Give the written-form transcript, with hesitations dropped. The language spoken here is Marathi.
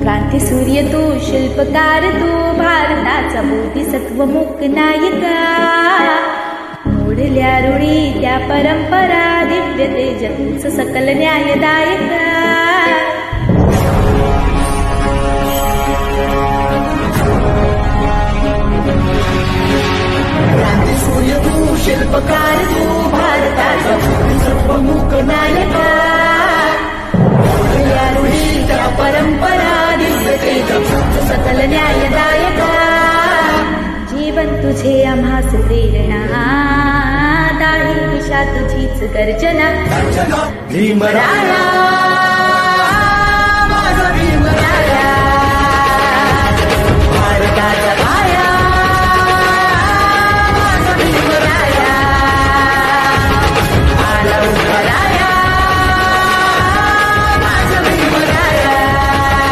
क्रांती सूर्य तू, शिल्पकार तू, भारताचा बोधिसत्व मूक नायिका. मोडल्या रूढी त्या परंपरा, दिव्य तेज तूच सकल न्यायदायका. क्रांती सूर्य तू, शिल्पकार तू, भारताचा बोधिसत्व मूक नायका. मोडल्या रूढी त्या परंपरा, दिव्य तेज तूच सकल न्यायदायका. जीवन तुझे आम्हास प्रेरणा, दाही दिशा तुझीच गर्जना. भीमराया